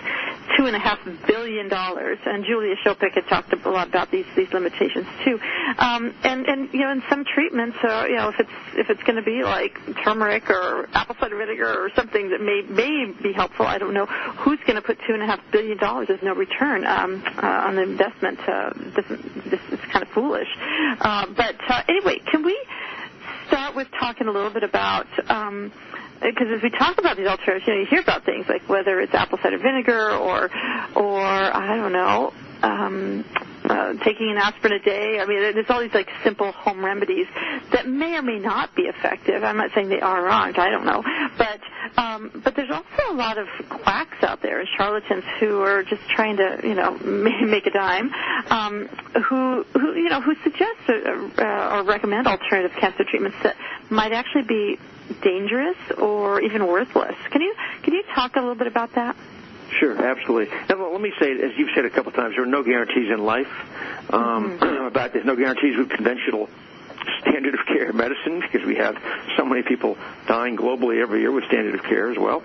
[SPEAKER 3] $2.5 billion. And Julia Shopik had talked a lot about these limitations too. And in some treatments, if it's going to be like turmeric or apple cider vinegar or something that may be helpful, I don't know who's going to put $2.5 billion as no return on the investment. This is kind of foolish. But anyway, can we start with talking a little bit about, because as we talk about these alternatives, you hear about things like whether it's apple cider vinegar or I don't know, taking an aspirin a day. I mean, there's all these simple home remedies that may or may not be effective. I'm not saying they are or aren't. I don't know, but there's also a lot of quacks out there and charlatans who are just trying to make a dime, who suggest or recommend alternative cancer treatments that might actually be dangerous or even worthless. Can you talk a little bit about that?
[SPEAKER 4] Sure, absolutely. Now, let me say, as you've said a couple of times, there are no guarantees in life. There's no guarantees with conventional standard of care medicine, because we have so many people dying globally every year with standard of care as well.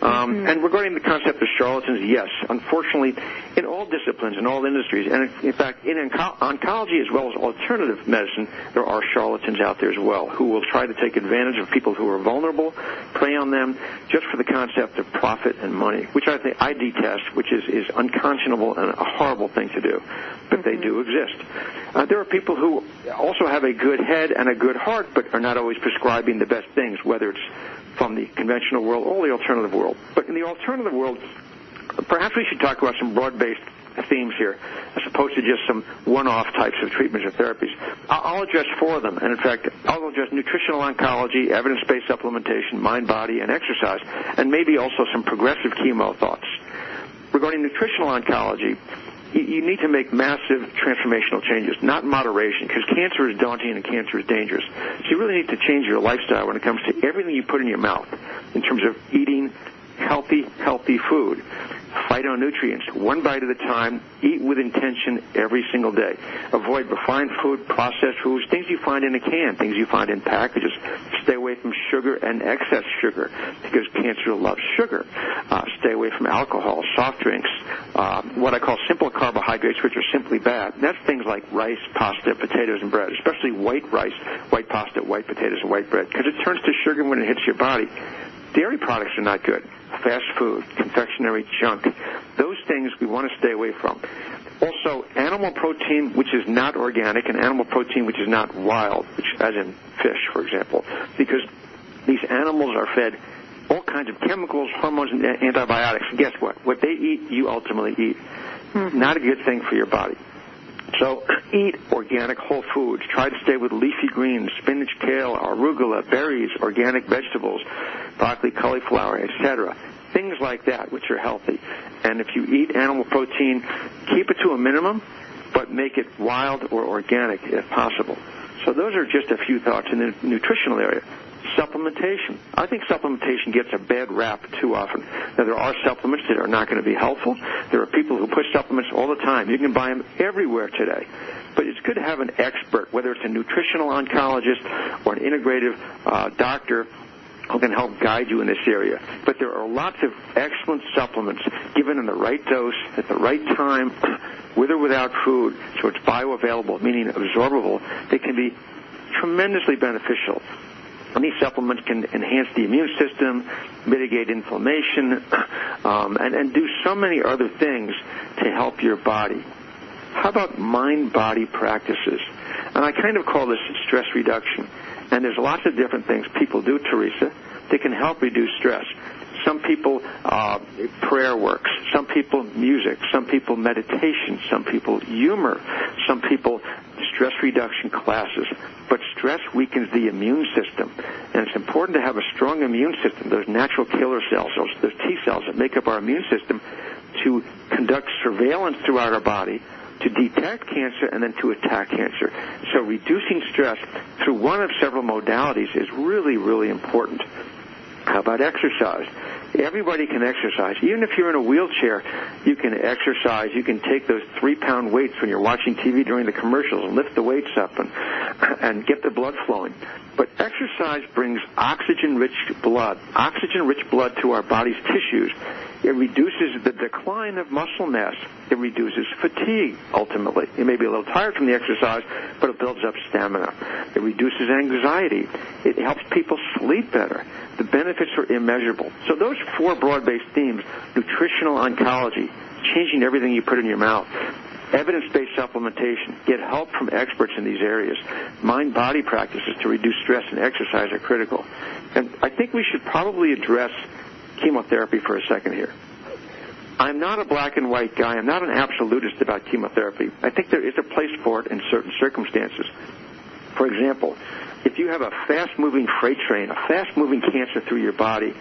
[SPEAKER 4] And regarding the concept of charlatans, yes, unfortunately, in all disciplines, in all industries, and in fact in oncology as well as alternative medicine, there are charlatans out there as well who will try to take advantage of people who are vulnerable, prey on them just for the concept of profit and money, which I detest, which is unconscionable and a horrible thing to do. But they do exist. There are people who also have a good head and a good heart, but are not always prescribing the best things, whether it's from the conventional world or the alternative world. But in the alternative world, perhaps we should talk about some broad-based themes here, as opposed to just some one-off types of treatments or therapies. I'll address four of them, and in fact, I'll address nutritional oncology, evidence-based supplementation, mind, body, and exercise, and maybe also some progressive chemo thoughts. Regarding nutritional oncology, you need to make massive transformational changes, not moderation, because cancer is daunting and cancer is dangerous. So you really need to change your lifestyle when it comes to everything you put in your mouth in terms of eating healthy food. Phytonutrients, one bite at a time, eat with intention every single day. Avoid refined food, processed foods, things you find in a can, things you find in packages. Stay away from sugar and excess sugar, because cancer loves sugar. Stay away from alcohol, soft drinks, what I call simple carbohydrates, which are simply bad. That's things like rice, pasta, potatoes, and bread, especially white rice, white pasta, white potatoes, and white bread, because it turns to sugar when it hits your body. Dairy products are not good. Fast food, confectionery junk, those things we want to stay away from. Also, animal protein, which is not organic, and animal protein, which is not wild, which, as in fish, for example, because these animals are fed all kinds of chemicals, hormones, and antibiotics. And guess what? What they eat, you ultimately eat. Not a good thing for your body. So eat organic whole foods. Try to stay with leafy greens, spinach, kale, arugula, berries, organic vegetables, broccoli, cauliflower, etc. Things like that, which are healthy. And if you eat animal protein, keep it to a minimum, but make it wild or organic if possible. So those are just a few thoughts in the nutritional area. Supplementation. I think supplementation gets a bad rap too often. Now, there are supplements that are not going to be helpful. There are people who push supplements all the time. You can buy them everywhere today. But it's good to have an expert, whether it's a nutritional oncologist or an integrative doctor, who can help guide you in this area. But there are lots of excellent supplements given in the right dose at the right time, with or without food, so it's bioavailable, meaning absorbable. They can be tremendously beneficial. And these supplements can enhance the immune system, mitigate inflammation, and do so many other things to help your body. How about mind-body practices? And I kind of call this stress reduction. And there's lots of different things people do, Theresa, that can help reduce stress. Some people, prayer works. Some people, music. Some people, meditation. Some people, humor. Some people, stress reduction classes. But stress weakens the immune system. And it's important to have a strong immune system, those natural killer cells, those T cells that make up our immune system, to conduct surveillance throughout our body, to detect cancer and then to attack cancer. So reducing stress through one of several modalities is really, really important. How about exercise? Everybody can exercise. Even if you're in a wheelchair, you can exercise. You can take those 3-pound weights when you're watching TV during the commercials and lift the weights up and get the blood flowing. But exercise brings oxygen-rich blood to our body's tissues. It reduces the decline of muscle mass. It reduces fatigue, ultimately. You may be a little tired from the exercise, but it builds up stamina. It reduces anxiety. It helps people sleep better. The benefits are immeasurable. So those 4 broad-based themes, nutritional oncology, changing everything you put in your mouth, evidence-based supplementation, get help from experts in these areas, mind-body practices to reduce stress and exercise are critical. And I think we should probably address chemotherapy for a second here. I'm not a black and white guy. I'm not an absolutist about chemotherapy. I think there is a place for it in certain circumstances. For example, if you have a fast-moving freight train, a fast-moving cancer through your body,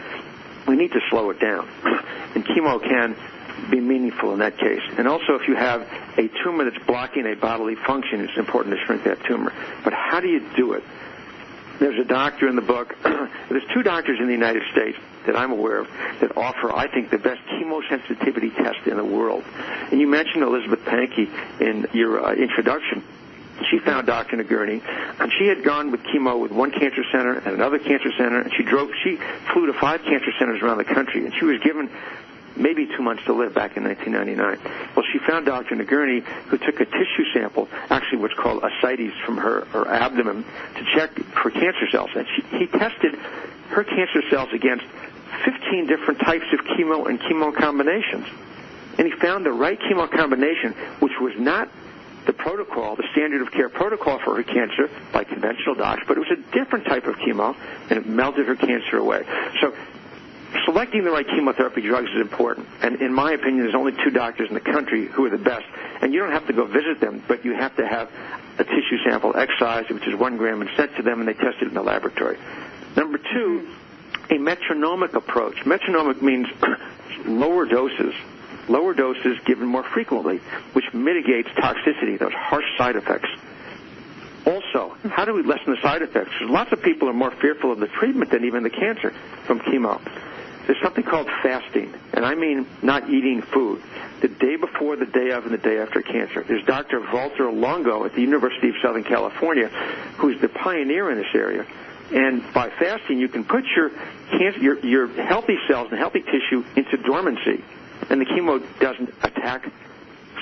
[SPEAKER 4] we need to slow it down. And chemo can be meaningful in that case. And also, if you have a tumor that's blocking a bodily function, it's important to shrink that tumor. But how do you do it? There's a doctor in the book. There's 2 doctors in the United States that I'm aware of that offer, I think, the best chemosensitivity test in the world. And you mentioned Elizabeth Pankey in your introduction. She found Dr. Nagurney, and she had gone with chemo with one cancer center and another cancer center, and she flew to 5 cancer centers around the country, and she was given maybe 2 months to live back in 1999. Well, she found Dr. Nagurney, who took a tissue sample, actually what's called ascites from her abdomen, to check for cancer cells. And he tested her cancer cells against 15 different types of chemo and chemo combinations. And he found the right chemo combination, which was not the protocol, the standard of care protocol for her cancer by conventional docs, but it was a different type of chemo, and it melted her cancer away. So selecting the right chemotherapy drugs is important. And in my opinion, there's only 2 doctors in the country who are the best. And you don't have to go visit them, but you have to have a tissue sample excised, which is 1 gram, and sent to them, and they test it in the laboratory. Number 2, a metronomic approach. Metronomic means lower doses given more frequently, which mitigates toxicity, those harsh side effects. Also, how do we lessen the side effects? Lots of people are more fearful of the treatment than even the cancer from chemo. There's something called fasting, and I mean not eating food, the day before, the day of, and the day after cancer. There's Dr. Walter Longo at the University of Southern California, who's the pioneer in this area. And by fasting, you can put your healthy cells and healthy tissue into dormancy. And the chemo doesn't attack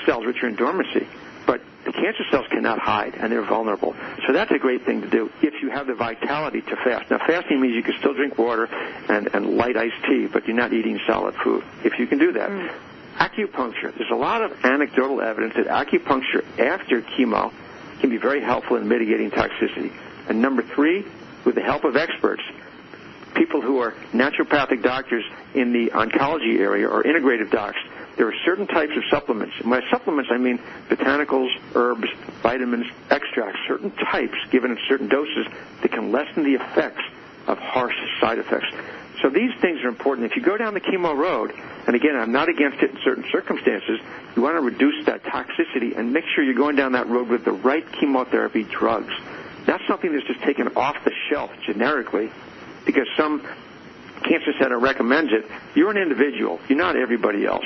[SPEAKER 4] cells which are in dormancy. But the cancer cells cannot hide, and they're vulnerable. So that's a great thing to do if you have the vitality to fast. Now, fasting means you can still drink water and light iced tea, but you're not eating solid food, if you can do that. Acupuncture. There's a lot of anecdotal evidence that acupuncture after chemo can be very helpful in mitigating toxicity. And number 3, with the help of experts, people who are naturopathic doctors in the oncology area or integrative docs, there are certain types of supplements. And by supplements, I mean botanicals, herbs, vitamins, extracts, certain types given in certain doses that can lessen the effects of harsh side effects. So these things are important. If you go down the chemo road, and again, I'm not against it in certain circumstances, you want to reduce that toxicity and make sure you're going down that road with the right chemotherapy drugs. Not something that's just taken off the shelf generically because some cancer center recommends it. You're an individual. You're not everybody else.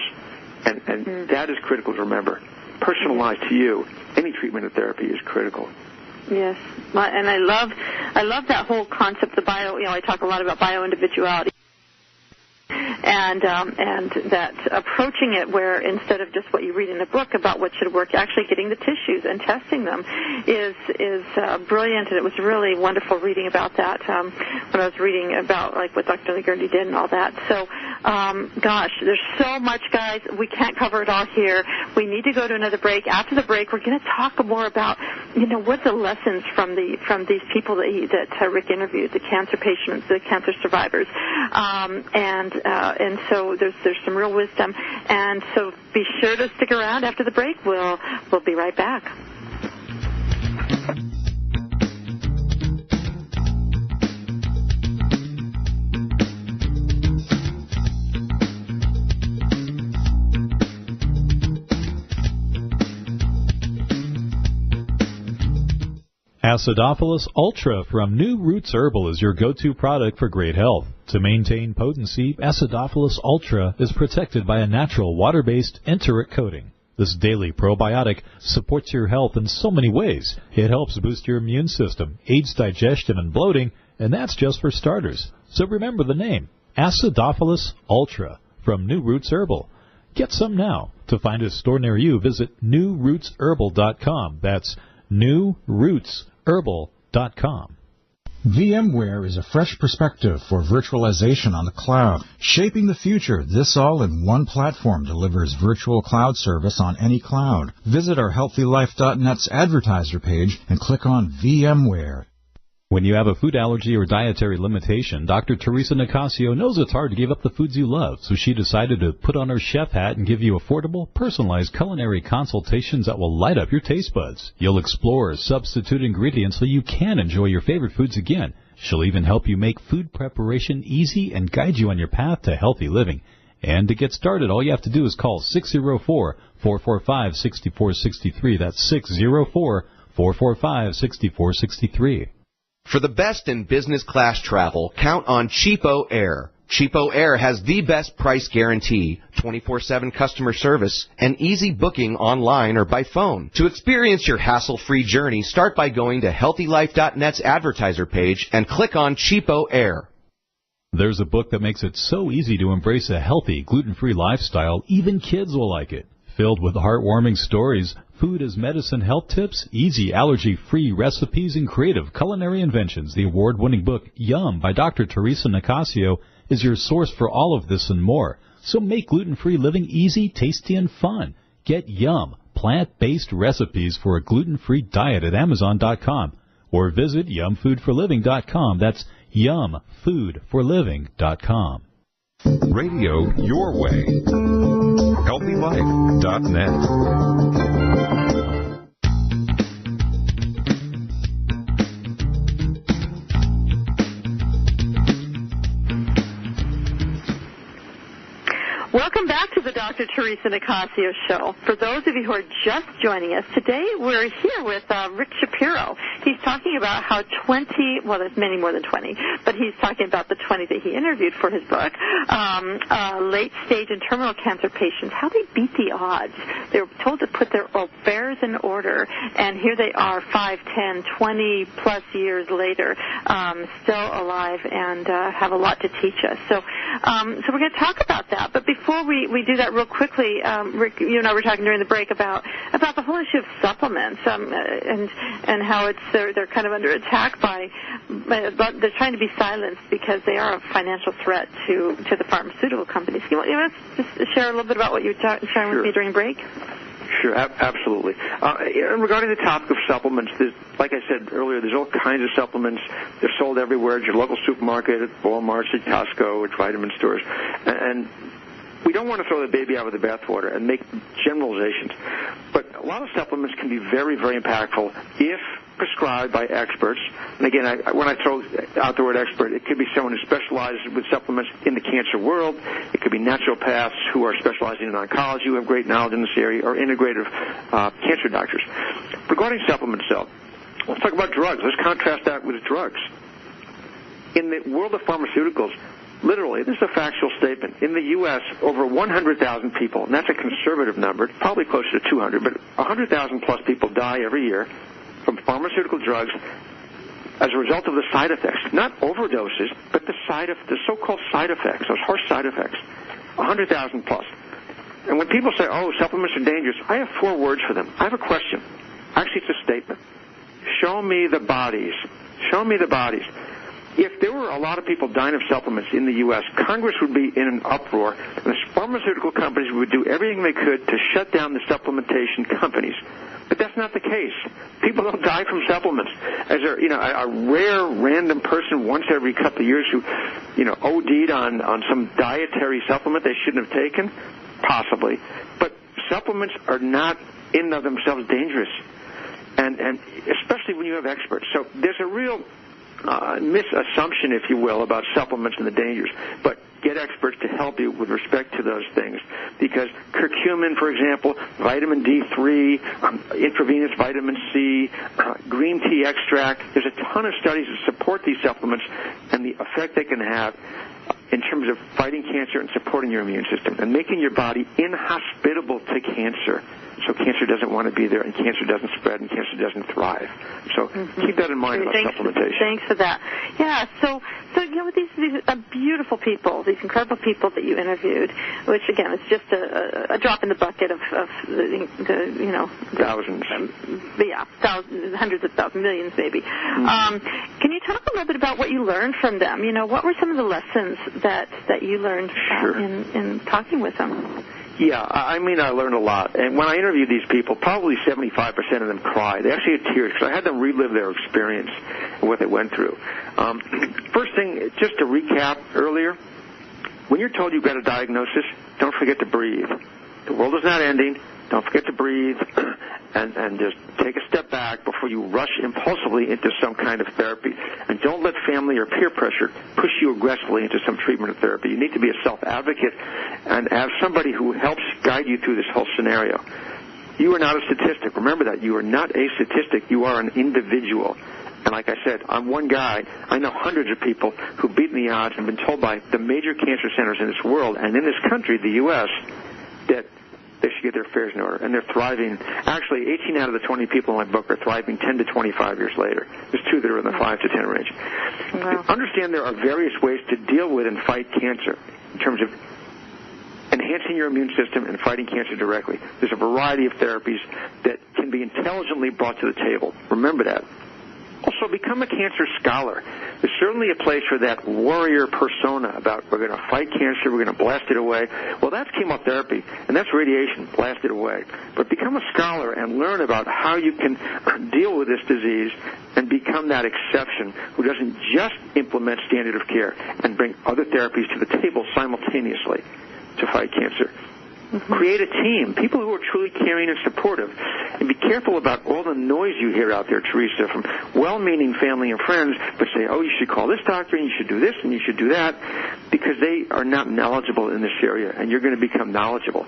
[SPEAKER 4] And that is critical to remember. Personalized to you, any treatment or therapy is critical.
[SPEAKER 3] Yes, and I love that whole concept of I talk a lot about bio-individuality. And that approaching it where instead of just what you read in a book about what should work, actually getting the tissues and testing them is brilliant. And it was really wonderful reading about that when I was reading about like what Dr. Ligurdy did and all that. So, gosh, there's so much, guys. We can't cover it all here. We need to go to another break. After the break, we're going to talk more about what the lessons from these people that Rick interviewed, the cancer patients, the cancer survivors, and so there's some real wisdom. And so be sure to stick around after the break. We'll be right back.
[SPEAKER 1] Acidophilus Ultra from New Roots Herbal is your go-to product for great health. To maintain potency, Acidophilus Ultra is protected by a natural water-based enteric coating. This daily probiotic supports your health in so many ways. It helps boost your immune system, aids digestion and bloating, and that's just for starters. So remember the name, Acidophilus Ultra from New Roots Herbal. Get some now. To find a store near you, visit newrootsherbal.com. That's newrootsherbal.com.
[SPEAKER 5] VMware is a fresh perspective for virtualization on the cloud. Shaping the future, this all-in-one platform delivers virtual cloud service on any cloud. Visit our HealthyLife.net's advertiser page and click on VMware.
[SPEAKER 1] When you have a food allergy or dietary limitation, Dr. Theresa Nicassio knows it's hard to give up the foods you love, so she decided to put on her chef hat and give you affordable, personalized culinary consultations that will light up your taste buds. You'll explore substitute ingredients so you can enjoy your favorite foods again. She'll even help you make food preparation easy and guide you on your path to healthy living. And to get started, all you have to do is call 604-445-6463. That's 604-445-6463.
[SPEAKER 10] For the best in business class travel, count on Cheapo Air. Cheapo Air has the best price guarantee, 24/7 customer service, and easy booking online or by phone. To experience your hassle-free journey, start by going to HealthyLife.net's advertiser page and click on Cheapo Air.
[SPEAKER 1] There's a book that makes it so easy to embrace a healthy, gluten-free lifestyle, even kids will like it. Filled with heartwarming stories, food as medicine health tips, easy allergy-free recipes, and creative culinary inventions, the award-winning book Yum by Dr. Theresa Nicassio is your source for all of this and more. So make gluten-free living easy, tasty, and fun. Get Yum, plant-based recipes for a gluten-free diet at Amazon.com or visit yumfoodforliving.com. That's yumfoodforliving.com.
[SPEAKER 11] Radio your way. HealthyLife.net.
[SPEAKER 3] Welcome back to the Dr. Theresa Nicassio Show. For those of you who are just joining us, today we're here with Rick Shapiro. He's talking about how there's many more than 20, but he's talking about the 20 that he interviewed for his book, late-stage and terminal cancer patients, how they beat the odds. They were told to put their affairs in order, and here they are 5, 10, 20-plus years later, still alive and have a lot to teach us. So we're going to talk about that, but before we do that real quickly, Rick, you and I were talking during the break about the whole issue of supplements and how they're kind of under attack but they're trying to be silenced because they are a financial threat to the pharmaceutical companies. You want to just share a little bit about what you were sharing with me during break?
[SPEAKER 4] Sure, absolutely. Regarding the topic of supplements, like I said earlier, there's all kinds of supplements. They're sold everywhere at your local supermarket, at Walmart, at Costco, at vitamin stores. And we don't want to throw the baby out with the bathwater and make generalizations, but a lot of supplements can be very, very impactful if prescribed by experts. And again, when I throw out the word expert, it could be someone who specializes with supplements in the cancer world. It could be naturopaths who are specializing in oncology, who have great knowledge in this area, or integrative cancer doctors. Regarding supplements, though, let's talk about drugs. Let's contrast that with drugs. In the world of pharmaceuticals, literally, this is a factual statement. In the U.S., over 100,000 people, and that's a conservative number, probably closer to 200, but 100,000 plus people die every year from pharmaceutical drugs as a result of the side effects. Not overdoses, but the so-called side effects, those harsh side effects. 100,000 plus. And when people say, oh, supplements are dangerous, I have 4 words for them. I have a question. Actually, it's a statement. Show me the bodies. Show me the bodies. If there were a lot of people dying of supplements in the U.S., Congress would be in an uproar, and the pharmaceutical companies would do everything they could to shut down the supplementation companies. But that's not the case. People don't die from supplements. As a rare, random person once every couple of years who, OD'd on some dietary supplement they shouldn't have taken, possibly. But supplements are not in and of themselves dangerous, and especially when you have experts. So there's a real misassumption, if you will, about supplements and the dangers. But get experts to help you with respect to those things, because curcumin, for example, vitamin D3, intravenous vitamin C, green tea extract, there's a ton of studies that support these supplements and the effect they can have in terms of fighting cancer and supporting your immune system and making your body inhospitable to cancer, so cancer doesn't want to be there and cancer doesn't spread and cancer doesn't thrive. So keep that in mind about supplementation.
[SPEAKER 3] Thanks for that. Yeah, so with these beautiful people, these incredible people that you interviewed, which again is just a drop in the bucket of
[SPEAKER 4] thousands.
[SPEAKER 3] Thousands, hundreds of thousands, millions maybe. Can you talk a little bit about what you learned from them? What were some of the lessons that you learned in talking with them?
[SPEAKER 4] Yeah, I learned a lot. And when I interviewed these people, probably 75% of them cried. They actually had tears because I had them relive their experience and what they went through. First thing, just to recap earlier, when you're told you've got a diagnosis, don't forget to breathe. The world is not ending. Don't forget to breathe and just take a step back before you rush impulsively into some kind of therapy. And don't let family or peer pressure push you aggressively into some treatment or therapy. You need to be a self-advocate and have somebody who helps guide you through this whole scenario. You are not a statistic. Remember that. You are not a statistic. You are an individual. And like I said, I'm one guy. I know hundreds of people who've beaten the odds and been told by the major cancer centers in this world and in this country, the U.S., that they should get their affairs in order, and they're thriving. Actually, 18 out of the 20 people in my book are thriving 10 to 25 years later. There's 2 that are in the 5 to 10 range. Wow. Understand there are various ways to deal with and fight cancer in terms of enhancing your immune system and fighting cancer directly. There's a variety of therapies that can be intelligently brought to the table. Remember that. Also, become a cancer scholar. There's certainly a place for that warrior persona about we're going to fight cancer, we're going to blast it away. Well, that's chemotherapy, and that's radiation, blast it away. But become a scholar and learn about how you can deal with this disease and become that exception who doesn't just implement standard of care and bring other therapies to the table simultaneously to fight cancer. Create a team, people who are truly caring and supportive. And be careful about all the noise you hear out there, Theresa, from well-meaning family and friends, but say, oh, you should call this doctor, and you should do this, and you should do that, because they are not knowledgeable in this area, and you're going to become knowledgeable.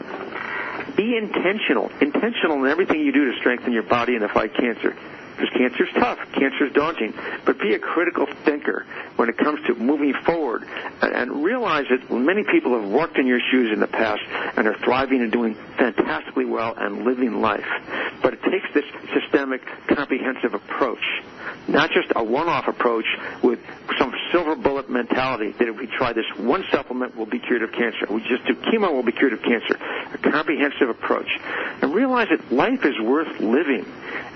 [SPEAKER 4] Be intentional in everything you do to strengthen your body and to fight cancer. Because cancer's tough, cancer's daunting, but be a critical thinker when it comes to moving forward and realize that many people have walked in your shoes in the past and are thriving and doing fantastically well and living life. But it takes this systemic, comprehensive approach, not just a one-off approach with some silver bullet mentality that if we try this one supplement, we'll be cured of cancer. We just do chemo, we'll be cured of cancer. A comprehensive approach. And realize that life is worth living,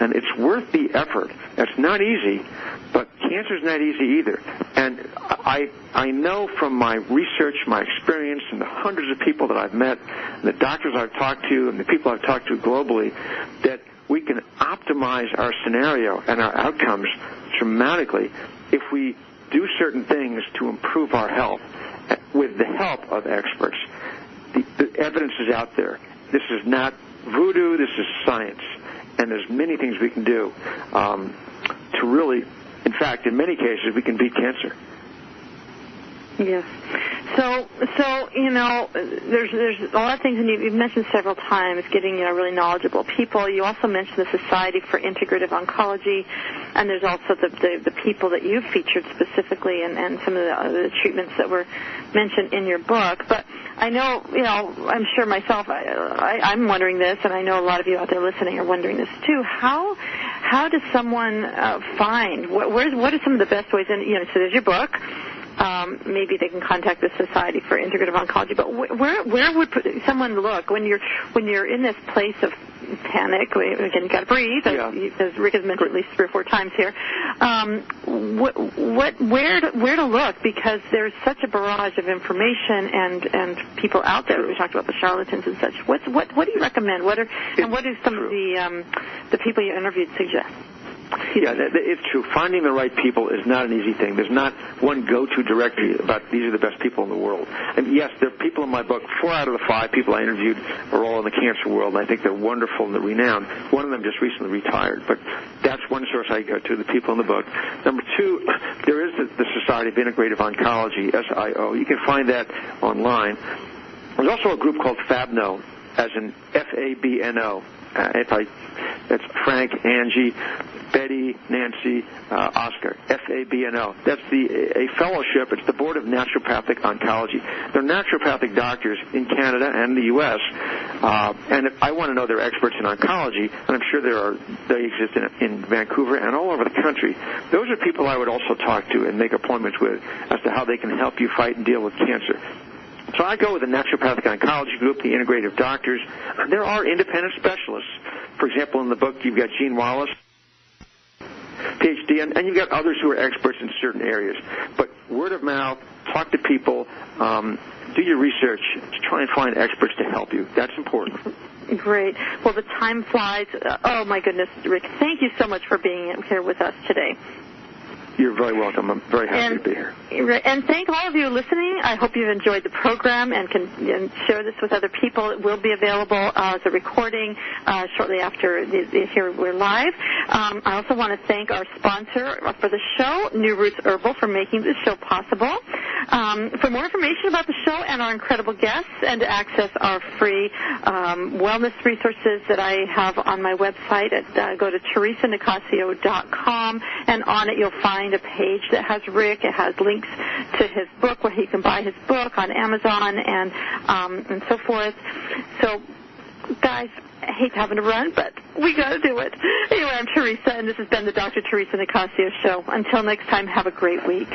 [SPEAKER 4] and it's worth the effort. That's not easy, but cancer's not easy either. And I know from my research, my experience, and the hundreds of people that I've met, and the doctors I've talked to, and the people I've talked to globally, that we can optimize our scenario and our outcomes dramatically if we do certain things to improve our health with the help of experts. The evidence is out there. This is not voodoo. This is science. And there's many things we can do to really, in fact, in many cases, we can beat cancer.
[SPEAKER 3] Yes. So you know, there's a lot of things, and you've mentioned several times getting really knowledgeable people. You also mentioned the Society for Integrative Oncology, and there's also the people that you've featured specifically, and some of the treatments that were mentioned in your book. But I know, I'm sure myself, I'm wondering this, and I know a lot of you out there listening are wondering this too. How does someone find what are some of the best ways? And so there's your book. Maybe they can contact the Society for Integrative Oncology. But where would someone look when you're in this place of panic? Again, you got to breathe, as Rick has mentioned at least 3 or 4 times here. Where to look? Because there's such a barrage of information and people out there. We talked about the charlatans and such. What do you recommend? What do some of the people you interviewed suggest?
[SPEAKER 4] Yeah, it's true. Finding the right people is not an easy thing. There's not one go-to directory about these are the best people in the world. And yes, there are people in my book. 4 out of the 5 people I interviewed are all in the cancer world, and I think they're wonderful and they're renowned. One of them just recently retired, but that's one source I go to, the people in the book. Number 2, there is the Society of Integrative Oncology, SIO. You can find that online. There's also a group called FABNO, as in FABNO. That's Frank, Angie, Betty, Nancy, Oscar, FABNO. That's a fellowship. It's the Board of Naturopathic Oncology. They're naturopathic doctors in Canada and the U.S., and I want to know they're experts in oncology, and I'm sure they exist in Vancouver and all over the country. Those are people I would also talk to and make appointments with as to how they can help you fight and deal with cancer. So I go with the naturopathic oncology group, the integrative doctors. There are independent specialists. For example, in the book, you've got Gene Wallace, PhD, and you've got others who are experts in certain areas. But word of mouth, talk to people, do your research, try and find experts to help you. That's important.
[SPEAKER 3] Great. Well, the time flies. Oh, my goodness, Rick, thank you so much for being here with us today.
[SPEAKER 4] You're very welcome. I'm very happy to be here.
[SPEAKER 3] And thank all of you listening. I hope you've enjoyed the program and can share this with other people. It will be available as a recording shortly after here we're live. I also want to thank our sponsor for the show, New Roots Herbal, for making this show possible. For more information about the show and our incredible guests and to access our free wellness resources that I have on my website, go to TheresaNicassio.com, and on it you'll find a page that has Rick. It has links to his book where he can buy his book on Amazon and so forth. So, guys, I hate having to run, but we got to do it. Anyway, I'm Theresa, and this has been the Dr. Theresa Nicassio Show. Until next time, have a great week.